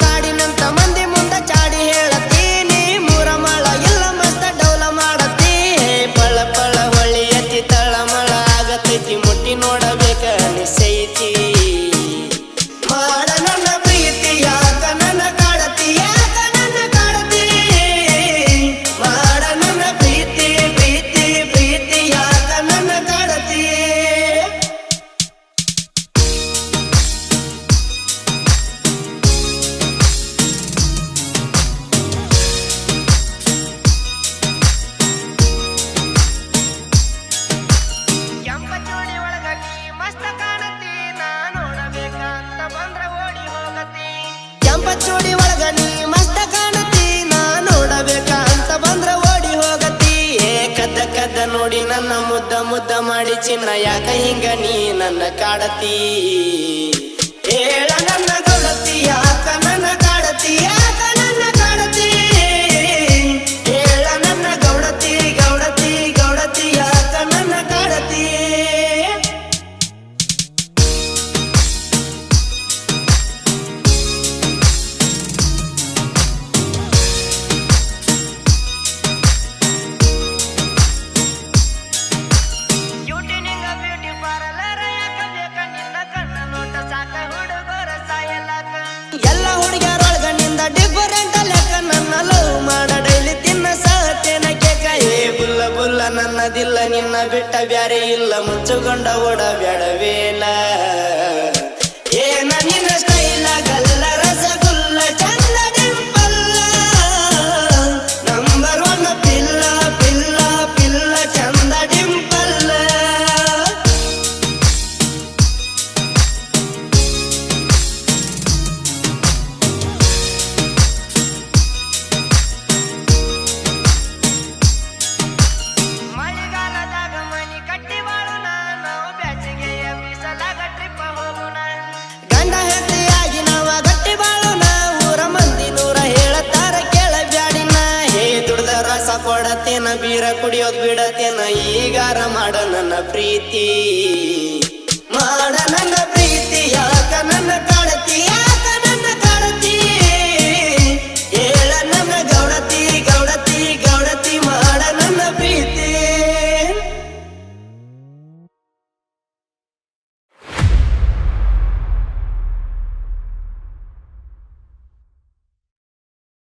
ಕಾಡಿನಂತ ಮಂದಿ ಮುಂದ ಚಾಡಿ ಹೇಳತ್ತೀನಿ ಮೂರ ಮಳ ಇಲ್ಲ ಮಸ್ತ ಡೌಲ ಮಾಡತ್ತಿ ಪಳ ಪಳ ಹೊಳಿ ಎತ್ತಿ ತಳಮಳ ಆಗತೈತಿ ಮುಟ್ಟಿ ನೋಡಬೇಕ ಅನಿಸೈತಿ ಮಾಡ ನನ್ನ ಪ್ರೀತಿ ಯಾಕ ನನ್ನ ಕಾಡತಿ ಯಾಕ ನನ್ನ ಕಾಡತಿ ಮಾಡ ನನ್ನ ಪ್ರೀತಿ ಪ್ರೀತಿ ಪ್ರೀತಿ ಯಾಕ ನನ್ನ ಕಾಡತಿ ಚೋಡಿ ಒಳಗ ನೀ ಮಸ್ತ ಕಾಣತಿ ನಾ ನೋಡಬೇಕ ಅಂತ ಬಂದ್ರ ಓಡಿ ಹೋಗತಿ ಕದ್ದ ಕದ್ದ ನೋಡಿ ನನ್ನ ಮುದ್ದ ಮುದ್ದ ಮಾಡಿ ಚಿನ್ನ ಯಾಕ ಹಿಂಗ ನೀ ನನ್ನ ಕಾಡತಿ ಹೇಳ ನನ್ನ ಗೌಡತಿ ಯಾಕ ನನ್ನ ಕಾಡತಿ ಯಾಕ ನನ್ನ ಕಾಡತಿ ಹೇಳ ನನ್ನ ಗೌಡತಿ ಗೌಡತಿ ಗೌಡತಿ ಯಾಕ ನನ್ನ ಕಾಡತಿ ಎಲ್ಲ ಹುಡುಗಿಯರೊಳಗ ನಿಂದ ಡಿಫರೆಂಟ್ ಲೆಕ್ಕ ನನ್ನ ಲವ್ ಮಾಡ ಡೈಲಿ ತಿನ್ನ ಸಹತೇನ ಕೇಕ ಏ ಬುಲ್ಲ ಬುಲ್ಲ ನನ್ನದಿಲ್ಲ ನಿನ್ನ ಬಿಟ್ಟ ಬ್ಯಾರೆ ಇಲ್ಲ ಮುಚ್ಚುಗೊಂಡ ಓಡ ಬ್ಯಾಡವೇನ ಏನ ನಿನ್ನ ಸ್ಟೈಲ ಗಲ್ಲ ರಸಗುಲ್ಲ ಚಂದ ಡಿಂಪಲ್ಲ ನಂಬರ್ ಒನ್ ಪಿಲ್ಲ ಪಿಲ್ಲ ಪಿಲ್ಲ ಚಂದ ಡಿಂಪಲ್ಲ ಗಂಡ ಹೆಂಡತಿಯಾಗಿ ನಾವ ಗಟ್ಟಿ ಬಾಳೋಣ ಊರ ಮಂದಿ ನೂರ ಹೇಳತಾರ ಕೇಳ ಬ್ಯಾಡಿನ ಹೇ ದುಡ್ದ ರಸ ಕೊಡತೇನ ಬೀರ ಕುಡಿಯೋದ್ ಬಿಡತೇನ ಈಗಾರ ಮಾಡ ನನ್ನ ಪ್ರೀತಿ ಮಾಡ ನನ್ನ ಪ್ರೀತಿ ಯಾಕ ನನ್ನ